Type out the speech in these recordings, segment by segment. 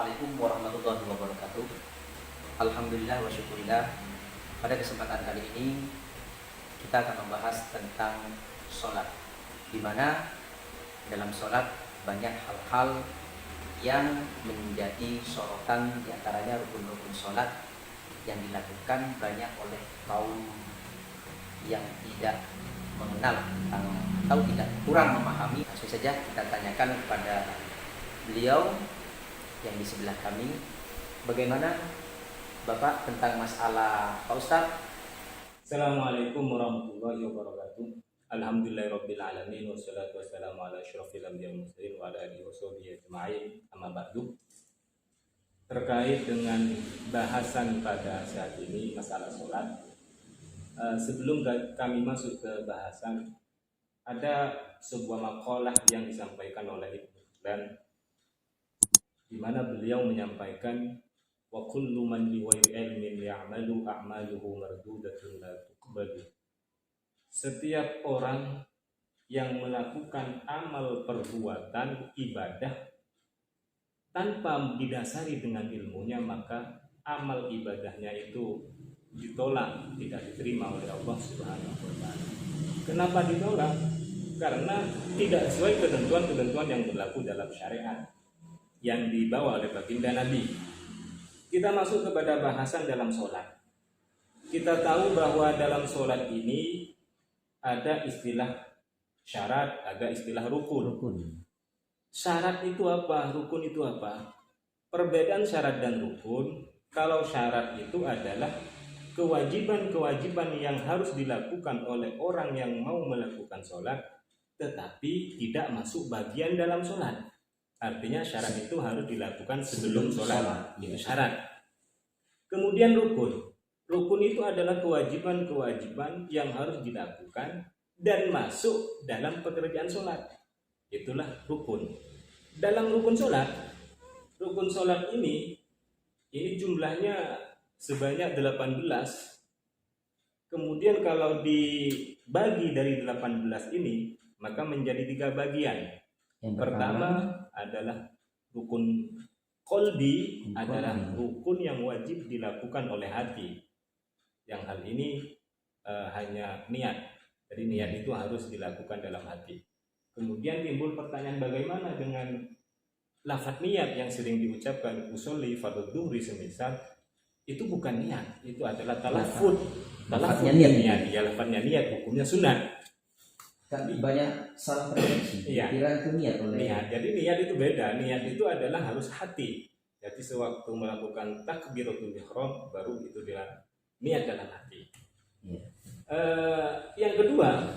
Assalamualaikum warahmatullahi wabarakatuh. Alhamdulillah wa syukurillah. Pada kesempatan kali ini kita akan membahas tentang sholat, di mana dalam sholat banyak hal-hal yang menjadi sorotan, diantaranya rukun-rukun sholat yang dilakukan banyak oleh kaum yang tidak mengenal tentang atau tidak kurang memahami. Langsung saja kita tanyakan kepada beliau yang di sebelah kami, bagaimana Bapak tentang masalah Pak Ustadz? Assalamualaikum warahmatullahi wabarakatuh. Alhamdulillahirabbil alamin wassalatu wassalamu ala asyrofil anbiya'i wal mursalin wa ala alihi washabihi ajma'in. Amma ba'du. Terkait dengan bahasan pada saat ini masalah sholat, sebelum kami masuk ke bahasan, ada sebuah makalah yang disampaikan oleh Ibnu dan di mana beliau menyampaikan wa kullu man bi ghairi ilmin ya'malu a'maluhu mardudatun la tuqbalu. Setiap orang yang melakukan amal perbuatan ibadah tanpa didasari dengan ilmunya, maka amal ibadahnya itu ditolak, tidak diterima oleh Allah Subhanahu wa taala. Kenapa ditolak? Karena tidak sesuai ketentuan-ketentuan yang berlaku dalam syariat yang dibawa oleh baginda Nabi. Kita masuk kepada bahasan dalam sholat. Kita tahu bahwa dalam sholat ini ada istilah syarat, ada istilah rukun. Syarat itu apa? Rukun itu apa? Perbedaan syarat dan rukun, kalau syarat itu adalah kewajiban-kewajiban yang harus dilakukan oleh orang yang mau melakukan sholat, tetapi tidak masuk bagian dalam sholat. Artinya syarat itu harus dilakukan sebelum sholat, itu syarat. Kemudian rukun. Rukun itu adalah kewajiban-kewajiban yang harus dilakukan dan masuk dalam pekerjaan sholat. Itulah rukun. Dalam rukun sholat ini jumlahnya sebanyak 18. Kemudian kalau dibagi dari 18 ini, maka menjadi 3 bagian. Yang pertama adalah rukun qalbi, adalah rukun yang wajib dilakukan oleh hati. Yang hal ini hanya niat. Jadi niat itu harus dilakukan dalam hati. Kemudian timbul pertanyaan, bagaimana dengan lafaz niat yang sering diucapkan usolli fardhu dhuhri semisal, itu bukan niat, itu adalah talaffuz. Lafaznya niat, ya lafaznya niat, hukumnya sunat. Tapi banyak salah persepsi. Iya. Kira itu niat oleh niat. Jadi niat itu beda. Niat itu adalah harus hati. Jadi sewaktu melakukan takbiratul ihram, baru itu dia niat dalam hati. Iya. Yang kedua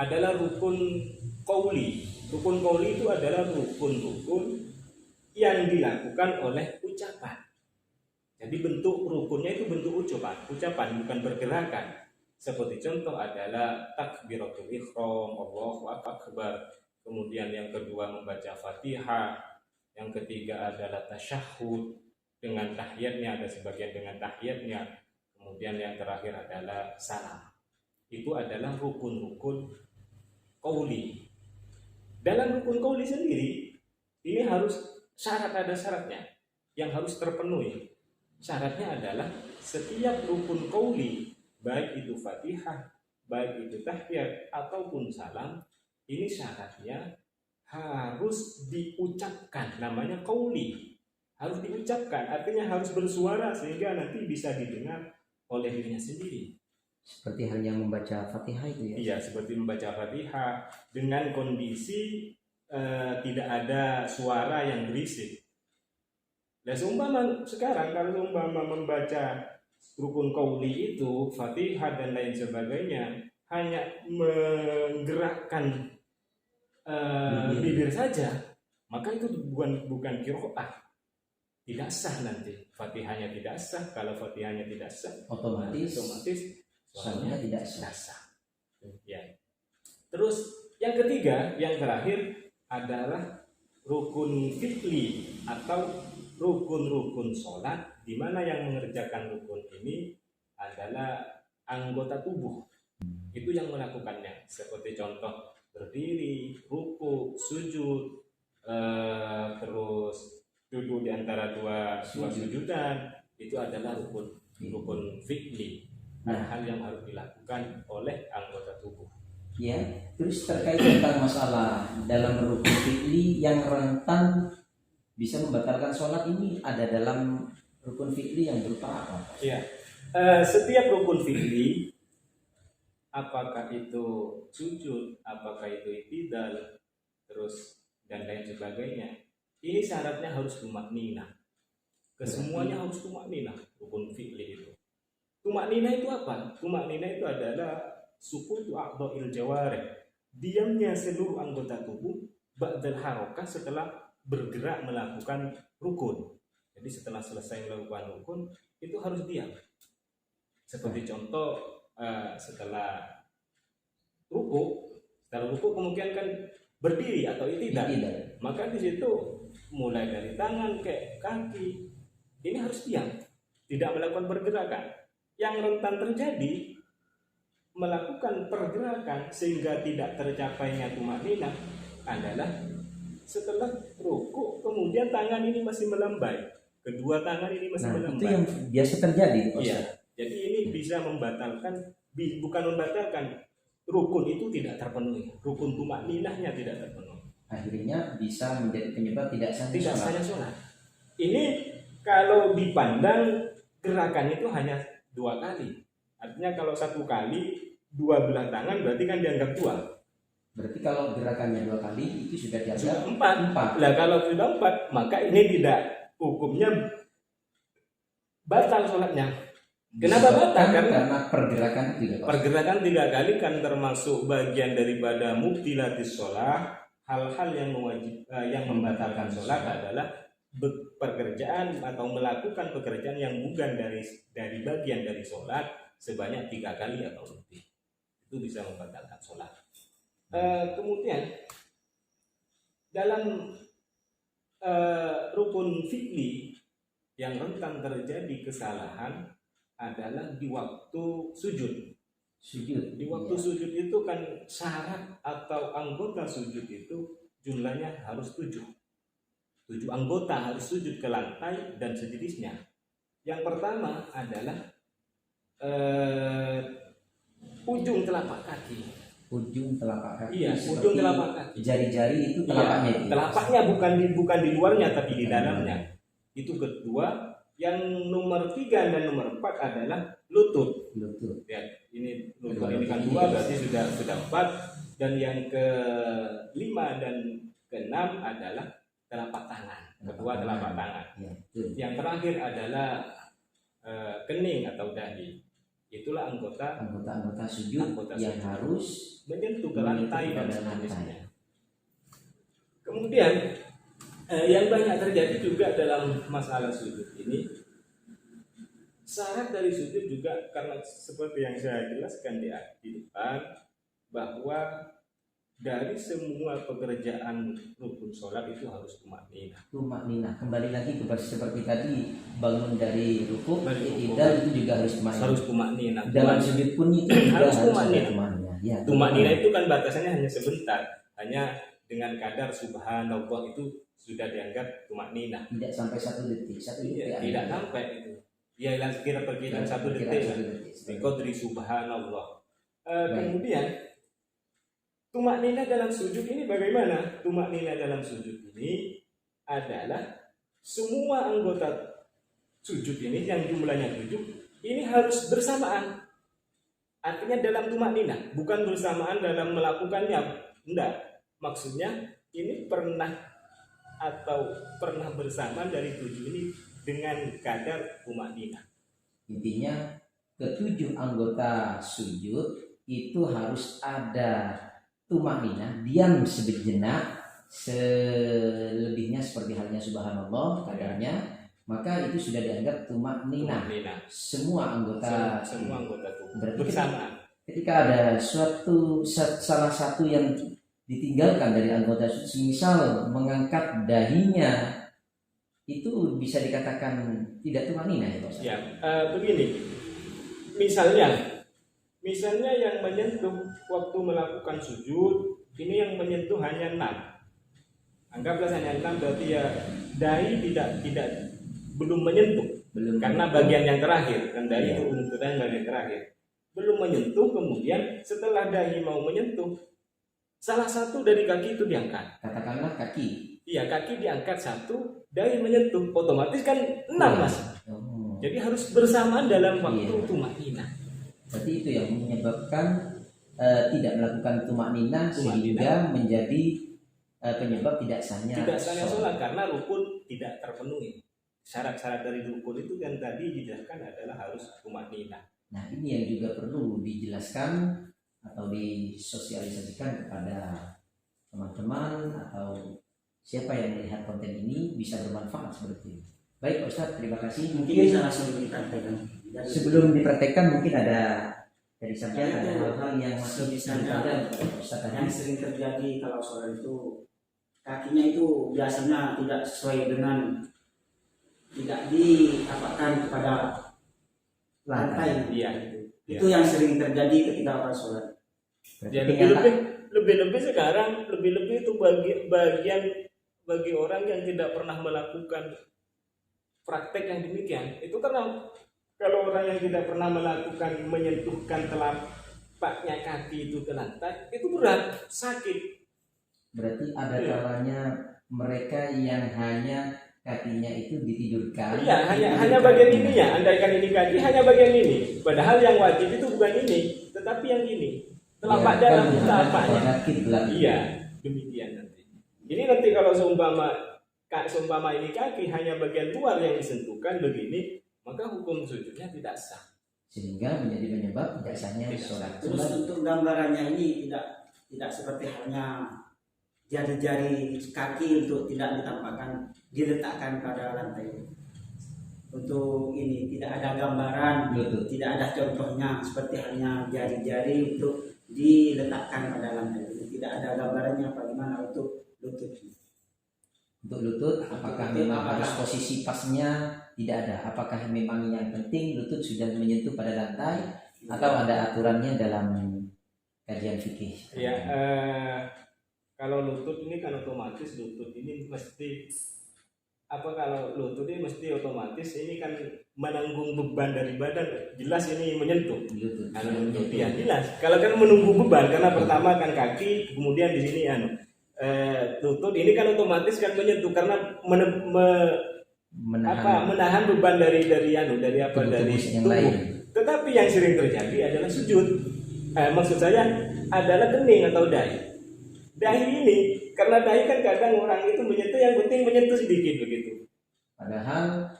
adalah rukun qauli. Rukun qauli itu adalah rukun-rukun yang dilakukan oleh ucapan. Jadi bentuk rukunnya itu bentuk ucapan, bukan pergerakan. Seperti contoh adalah takbiratul ihram, Allahu akbar. Kemudian yang kedua membaca Fatihah. Yang ketiga adalah tasyahud dengan tahiyatnya, ada sebagian dengan tahiyatnya. Kemudian yang terakhir adalah salam. Itu adalah rukun-rukun qauli. Dalam rukun qauli sendiri ini harus ada syaratnya yang harus terpenuhi. Syaratnya adalah setiap rukun qauli, baik itu Fatihah, baik itu tahiyat ataupun salam, ini syaratnya harus diucapkan, namanya qauli. Harus diucapkan, artinya harus bersuara sehingga nanti bisa didengar oleh dirinya sendiri. Seperti halnya membaca Fatihah itu ya? Iya, seperti membaca Fatihah dengan kondisi tidak ada suara yang berisik. Nah, seumpama sekarang kalau umpama membaca rukun qauli itu, Fatihah dan lain sebagainya, hanya menggerakkan bibir saja, maka itu bukan qiraah. Tidak sah nanti. Fatihahnya tidak sah. Kalau Fatihahnya tidak sah, otomatis suaranya tidak sah. Ya. Terus yang ketiga, yang terakhir adalah rukun fi'li atau rukun-rukun sholat, di mana yang mengerjakan rukun ini adalah anggota tubuh. Itu yang melakukannya, seperti contoh berdiri, ruku, sujud, terus duduk di antara dua sujudan, itu adalah rukun fi'li, hal yang harus dilakukan oleh anggota tubuh. Ya, terus terkait tentang masalah dalam rukun fi'li yang rentan bisa membatalkan sholat, ini ada dalam rukun fi'li yang berupa apa? Ya, setiap rukun fi'li, apakah itu sujud, apakah itu i'tidal, terus dan lain sebagainya, ini syaratnya harus tumakninah. Kesemuanya harus tumakninah rukun fi'li itu. Tumakninah itu apa? Tumakninah itu adalah sukutu a'dha'il jawarih, diamnya seluruh anggota tubuh ba'dal harakah, setelah bergerak melakukan rukun. Jadi setelah selesai melakukan rukun itu harus diam. Seperti contoh setelah ruku kemudian kan berdiri atau i'tidal. Maka di situ mulai dari tangan ke kaki ini harus diam, tidak melakukan pergerakan. Yang rentan terjadi melakukan pergerakan sehingga tidak tercapainya tumakninah adalah setelah ruku kemudian tangan ini masih melambai, kedua tangan ini masih melambai. Itu yang biasa terjadi. Iya. Jadi ini bisa membatalkan, bukan membatalkan, rukun itu tidak terpenuhi, rukun tumakninahnya tidak terpenuhi. Akhirnya bisa menjadi penyebab tidak sahnya sholat. Ini kalau dipandang gerakannya itu hanya 2 kali. Artinya kalau 1 kali 2 belah tangan berarti kan dianggap 2. Berarti kalau gerakannya 2 kali itu sudah dianggap 4. Lah kalau sudah 4 maka ini tidak, hukumnya batal sholatnya. Kenapa batal? Karena pergerakan 3 kali kan termasuk bagian daripada mubtilatis sholat. Hal-hal yang membatalkan sholat adalah pekerjaan atau melakukan pekerjaan yang bukan dari bagian dari sholat sebanyak 3 kali atau lebih. Itu bisa membatalkan sholat. Kemudian dalam rukun fi'li yang rentan terjadi kesalahan adalah di waktu sujud. Di waktu sujud itu kan syarat atau anggota sujud itu jumlahnya harus 7 anggota harus sujud ke lantai dan sejenisnya. Yang pertama adalah ujung telapak kaki. Iya, ujung telapak kaki. Jari-jari itu telapaknya. Iya, telapaknya bukan di luarnya tapi di dalamnya. Itu kedua. Yang nomor 3 dan nomor 4 adalah lutut. Ya, ini lutut ini kan 2 berarti sudah 4. Dan yang ke-5 dan ke-6 adalah telapak tangan. Kedua telapak tangan. Ya, yang terakhir adalah kening atau dahi. Itulah anggota sujud yang harus menyentuh ke lantai dan sejenisnya. Kemudian yang banyak terjadi juga dalam masalah sujud ini, syarat dari sujud juga karena seperti yang saya jelaskan di depan, bahwa dari semua pekerjaan rukun sholat itu harus tumakninah. Kembali lagi seperti tadi, bangun dari ruku, i'tidal itu juga harus tumakninah. Dalam sujud pun itu juga harus tumakninah. Ya, tumakninah itu kan batasannya hanya sebentar, hanya dengan kadar subhanallah itu sudah dianggap tumakninah. Tidak sampai 1 detik. Tidak sampai itu. Ya, kira perkiraan 1 detik. Biqadri subhanallah. Kemudian tumakninah dalam sujud ini bagaimana? Tumakninah dalam sujud ini adalah semua anggota sujud ini yang jumlahnya 7 ini harus bersamaan. Artinya dalam tumakninah, bukan bersamaan dalam melakukannya. Enggak. Maksudnya ini pernah bersama dari 7 ini dengan kadar tumakninah. Intinya ke-7 anggota sujud itu harus ada tumakninah, diam sejenak, selebihnya seperti halnya subhanallah kadarnya, maka itu sudah dianggap tumakninah. Semua anggota tubuh berarti bersamaan. Ketika ada salah satu yang ditinggalkan dari anggota sujud, misal mengangkat dahinya, itu bisa dikatakan tidak tumakninah ya Pak? Ya, begini. Misalnya yang menyentuh waktu melakukan sujud ini yang menyentuh hanya 6 Anggaplah saya enam, berarti ya dahi tidak belum menyentuh. Belum. Karena bagian yang terakhir, kan dahi Iya. itu untutan bagian terakhir. Belum menyentuh, kemudian setelah dahi mau menyentuh, salah satu dari kaki itu diangkat. Katakanlah kaki. Iya, kaki diangkat satu, dahi menyentuh, otomatis kan 6 mas. Oh. Jadi harus bersamaan dalam waktu Iya. tumakninah. Berarti itu yang menyebabkan tidak melakukan tumakninah Tumakninah. sehingga menjadi penyebab tidak sahnya Tidak sahnya sholat karena rukun tidak terpenuhi. Syarat-syarat dari rukun itu kan tadi dijelaskan adalah harus tumakninah. Nah, ini yang juga perlu dijelaskan atau disosialisasikan kepada teman-teman atau siapa yang melihat konten ini bisa bermanfaat seperti ini. Baik Pak Ustadz, terima kasih. Mungkin bisa langsung dipraktekkan. Sebelum dipraktekkan mungkin ada dari sampean Nah, ada itu hal-hal yang masih misalnya disampaikan kepada Ustadz tadi. yang sering terjadi kalau sholat itu kakinya itu biasanya tidak sesuai dengan, tidak diapakkan kepada lantai. Iya. Itu yang sering terjadi ketika orang sholat. Berarti Ya, kenyataan- lebih-lebih sekarang lebih-lebih itu bagian bagi orang yang tidak pernah melakukan praktek yang demikian. Itu karena kalau orang yang tidak pernah melakukan menyentuhkan telapaknya kaki itu ke lantai, itu berat, sakit. berarti ada Iya. kalanya mereka yang hanya kakinya itu ditidurkan. Iya, hanya bagian ini ya, andaikan ini kaki hanya bagian ini. Padahal yang wajib itu bukan ini, tetapi yang ini. Telapak dalam telapaknya. Iya, demikian nanti. Ini nanti kalau seumpama ini kaki hanya bagian luar yang disentuhkan begini, maka hukum sujudnya tidak sah. Sehingga menjadi penyebab tidak sahnya Tidak sholat. Terus untuk gambarannya ini tidak seperti halnya jari-jari kaki untuk tidak ditampakkan, diletakkan pada lantai. Untuk ini tidak ada gambaran, Lutut. tidak ada contohnya seperti halnya jari-jari untuk diletakkan pada lantai. Tidak ada gambarannya bagaimana untuk lutut. Untuk lutut, apakah Lutut, memang apakah- harus posisi pasnya? Tidak ada. Apakah memang yang penting lutut sudah menyentuh pada lantai atau ada aturannya dalam kajian fikih? Ya, kalau lutut ini kan otomatis lutut ini mesti kalau lutut ini mesti otomatis ini kan menanggung beban dari badan, jelas ini menyentuh. Lutut. Kalau menyentuh ya jelas. Kalau kan menunggu beban karena pertama kan kaki, kemudian di sini lutut ini kan otomatis kan menyentuh karena menahan beban dari tubuh-tubuh dari yang tubuh. lain. Tetapi yang sering terjadi adalah sujud. Maksud saya adalah kening atau dahi. Dahi ini karena dahi kan kadang orang itu menyentuh, yang penting menyentuh sedikit begitu. Padahal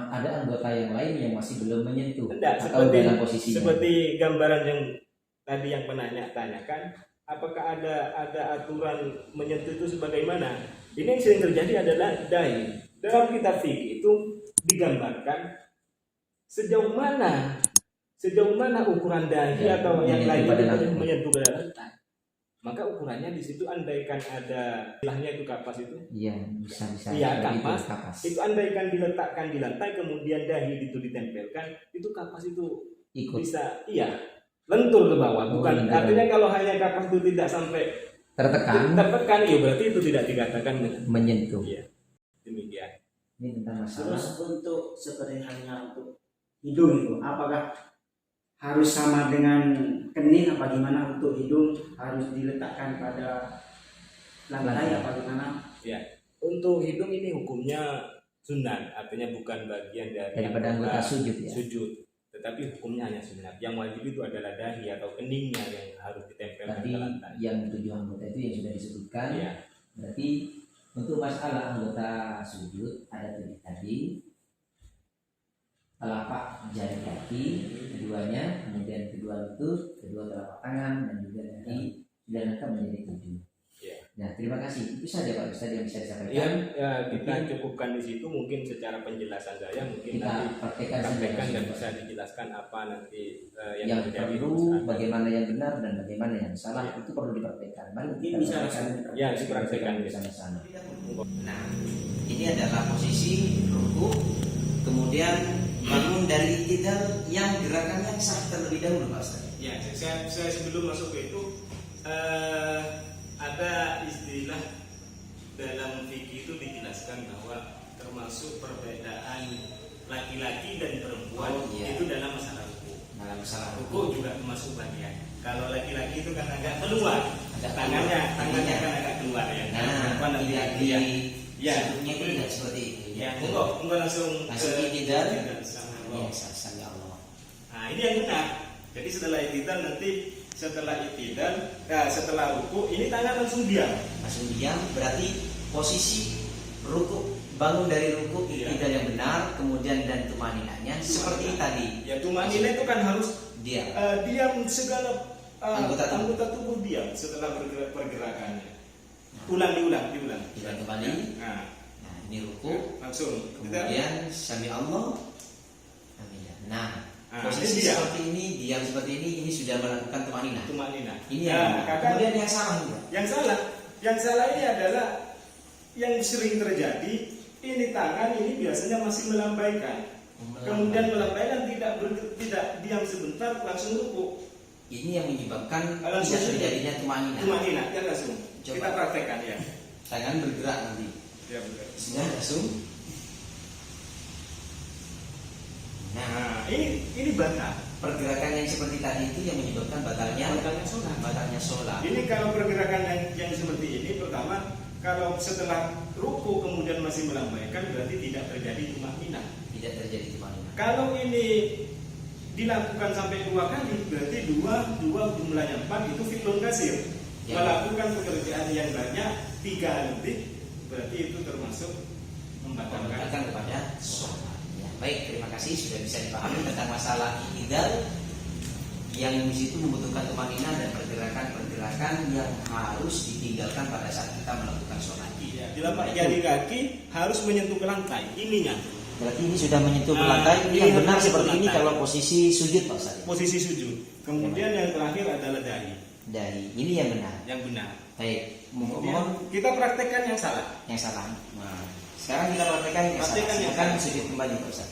ada anggota yang lain yang masih belum menyentuh Tidak, atau dalam posisinya. seperti gambaran yang tadi yang penanya tanyakan, apakah ada aturan menyentuh itu sebagaimana? Ini yang sering terjadi adalah dahi. Dalam kitab fikih itu digambarkan sejauh mana ukuran dahi Ya, atau yang menyentuh lain pada itu lantai. menyentuh pada lantai. Maka ukurannya di situ andaikan ada istilahnya itu kapas itu. Iya, bisa Iya, begitu, kapas. Itu andaikan diletakkan di lantai kemudian dahi itu ditempelkan, itu kapas itu ikut bisa lentur ke bawah. Bukan iya. artinya kalau hanya kapas itu tidak sampai tertekan tertekan, ya berarti itu tidak dikatakan menyentuh. Iya. Demikian. Ini tentang masalah Terus untuk seperti halnya untuk hidung itu, apakah harus sama dengan kening apa gimana? Untuk hidung harus diletakkan pada lantai apa gimana? Untuk hidung ini hukumnya sunat, artinya bukan bagian dari daripada anggota sujud ya. sujud. Tetapi hukumnya hanya sunat. Yang wajib itu adalah dahi atau keningnya yang harus ditempelkan Tadi ke lantai. yang 7 anggota itu yang sudah disebutkan. Iya. Berarti untuk masalah anggota sujud ada tadi telapak jari kaki keduanya, kemudian kedua lutut, kedua telapak tangan, dan juga dari dan akan menjadi 7. Ya. Nah, terima kasih. Itu saja Pak Ustadz yang bisa disampaikan. Ya, kita cukupkan di situ mungkin secara penjelasan saya mungkin Kita nanti praktekkan sampaikan dan saja. bisa dijelaskan apa nanti Yang terjadi. perlu, bagaimana yang benar dan bagaimana yang salah Ya. itu perlu dipraktekkan. Mari Mungkin kita bisa praktekkan. Ya, dipraktekkan bersama-sama. Nah, ini adalah posisi ruku, kemudian bangun dari i'tidal yang gerakannya sah terlebih dahulu, Pak Ustaz. Ya, saya sebelum masuk ke itu ada istilah dalam fikih itu dijelaskan bahwa termasuk perbedaan laki-laki dan perempuan itu dalam masalah ruku. Dalam masalah Ruku juga termasuk bagian. Kalau laki-laki itu kan agak keluar, tangannya kan agak keluar ya. Perempuan lebih ya. Ya, Sujudnya itu tidak seperti itu. ya, enggak langsung tidak. sama Ya, sama Allah. Nah, ini yang benar. Jadi setelah itidal nanti setelah ruku ini tangan langsung diam. Langsung diam berarti posisi ruku, bangun dari ruku itidal yang benar, kemudian dan tumaninanya seperti tadi. Ya, tumanina itu kan harus Diam. diam segala Anggota tubuh diam setelah pergerakannya. Diulang. Kita kembali. Nah, Ini ruku. langsung. Kemudian sami Allah. Nah, posisi ini seperti ini, diam seperti ini sudah melakukan tumanina. Ini yang kemudian yang salah juga. Yang salah ini adalah yang sering terjadi. Ini tangan ini biasanya masih melambaikan. Kemudian melambaikan tidak diam sebentar langsung ruku. Ini yang menyebabkan Langsung tidak terjadinya tumanina. Tumanina ya langsung. Coba. Kita praktekkan ya. Tangan bergerak nanti. Ya betul. Sudah langsung. Nah, ini batal. Pergerakan yang seperti tadi itu yang menyebabkan batalnya sholat. Ini kalau pergerakan yang seperti ini, pertama kalau setelah ruku kemudian masih melambaikan berarti tidak terjadi tumanina. Tidak terjadi tumanina. Kalau ini dilakukan sampai 2 kali berarti 2 jumlahnya 4 itu fi'lun kasir. Ya. Melakukan pekerjaan yang banyak 3 lebih berarti itu termasuk membatalkan kepada sholat. Ya, baik, terima kasih sudah bisa dipahami tentang masalah itidal yang di situ membutuhkan tumanina dan pergerakan-pergerakan yang harus ditinggalkan pada saat kita melakukan sholat. Iya, telapak jari kaki harus menyentuh ke lantai ininya. Berarti ini sudah menyentuh ke lantai. Ini yang benar seperti ini kalau posisi sujud Pak Ustaz. Posisi sujud. Kemudian yang terakhir adalah dahi. Ini yang benar. Yang benar. Baik, Kemudian mohon kita praktekkan yang salah. yang salah. Nah, sekarang kita praktekkan yang salah. Praktekkan yang Silakan salah. sujud kembali Pak Ustaz.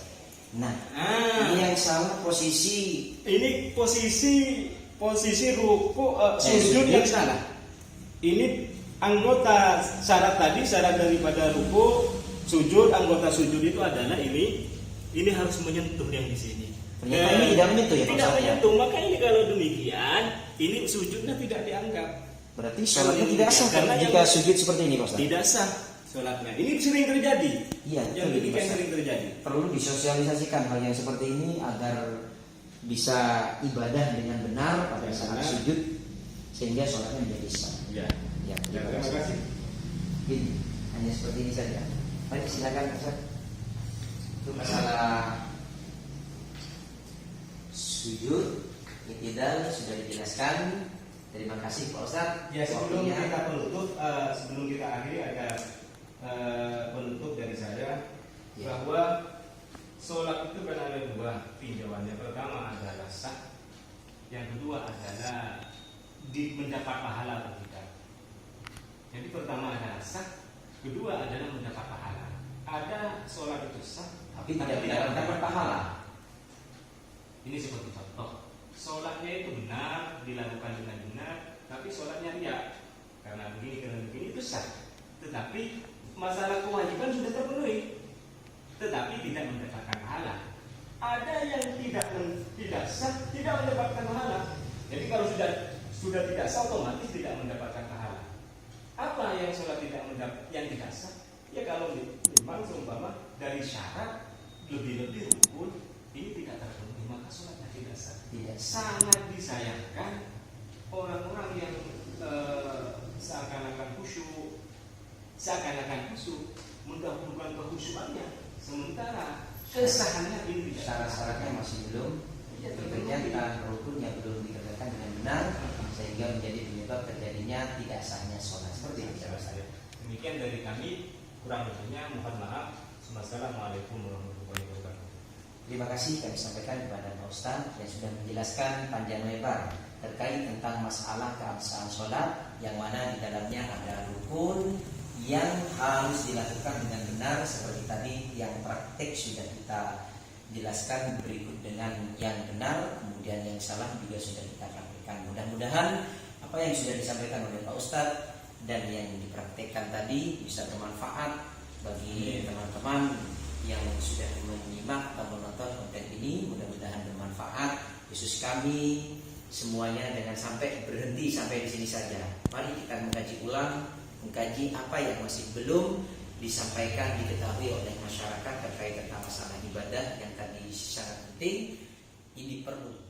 Nah, Ah, ini yang salah posisi ini posisi ruku sujud sujud. yang salah. Ini anggota syarat daripada ruku sujud, anggota sujud itu adalah ini harus menyentuh yang di sini. Ternyata ini tidak menyentuh ya Pak Tidak Ustaz, ya? menyentuh, maka ini kalau demikian ini sujudnya tidak dianggap. Berarti sholatnya tidak sah Karena jika sujud seperti ini Pak Ustaz. Tidak sah sholatnya. Ini sering terjadi. Iya, Yang betul, demikian Pak Ustaz. sering terjadi. Perlu disosialisasikan hal yang seperti ini agar bisa ibadah dengan benar pada saat Benar. sujud sehingga sholatnya menjadi sah. Ya. Ya, Terima kasih. Ini hanya seperti ini saja. Baik, silakan Pak Ustaz. Itu masalah sujud, itidal sudah dijelaskan. Terima kasih Pak Ustaz. Ya, sebelum Waktunya. kita penutup, sebelum kita akhiri ada penutup dari saya Ya. bahwa sholat itu kan ada 2 tinjauannya. Pertama adalah sah, yang kedua adalah mendapat pahala atau tidak. Jadi pertama adalah sah, kedua adalah mendapat pahala. Ada sholat itu sah, Tapi tidak mendapat pahala. Ini seperti contoh, sholatnya itu benar, dilakukan dengan benar, tapi sholatnya riya. Karena begini itu sah. Tetapi masalah kewajiban sudah terpenuhi, tetapi tidak mendapatkan pahala. Ada yang tidak sah, tidak mendapatkan pahala. Jadi kalau sudah tidak sah, otomatis tidak mendapatkan pahala. Apa yang sholat yang tidak sah? Ya kalau memang seumpama dari syarat lebih-lebih rukun ini tidak terpenuhi, maka sholatnya tidak sah. Tidak. Sangat disayangkan orang-orang yang seakan-akan khusyuk mendahulukan kehusyuannya, sementara kesahannya ini tidak. Syarat-syaratnya masih belum bekerja, kita rukun yang belum dikerjakan dengan benar sehingga menjadi penyebab terjadinya tidak sahnya sholat. Seperti itu Pak Ustaz. Demikian dari kami, kurang lebihnya mohon maaf. Wassalamualaikum warahmatullahi wabarakatuh. Terima kasih kami sampaikan kepada Pak Ustaz yang sudah menjelaskan panjang lebar terkait tentang masalah keabsahan sholat yang mana di dalamnya ada rukun yang harus dilakukan dengan benar seperti tadi yang praktek sudah kita jelaskan berikut dengan yang benar, kemudian yang salah juga sudah kita sampaikan. Mudah-mudahan apa yang sudah disampaikan oleh Pak Ustaz dan yang dipraktekkan tadi bisa bermanfaat bagi teman-teman yang sudah menyimak atau menonton konten ini. Mudah-mudahan bermanfaat khusus kami semuanya, jangan sampai berhenti sampai di sini saja. Mari kita mengkaji ulang, mengkaji apa yang masih belum disampaikan, diketahui oleh masyarakat terkait tentang masalah ibadah yang tadi sangat penting. Ini perlu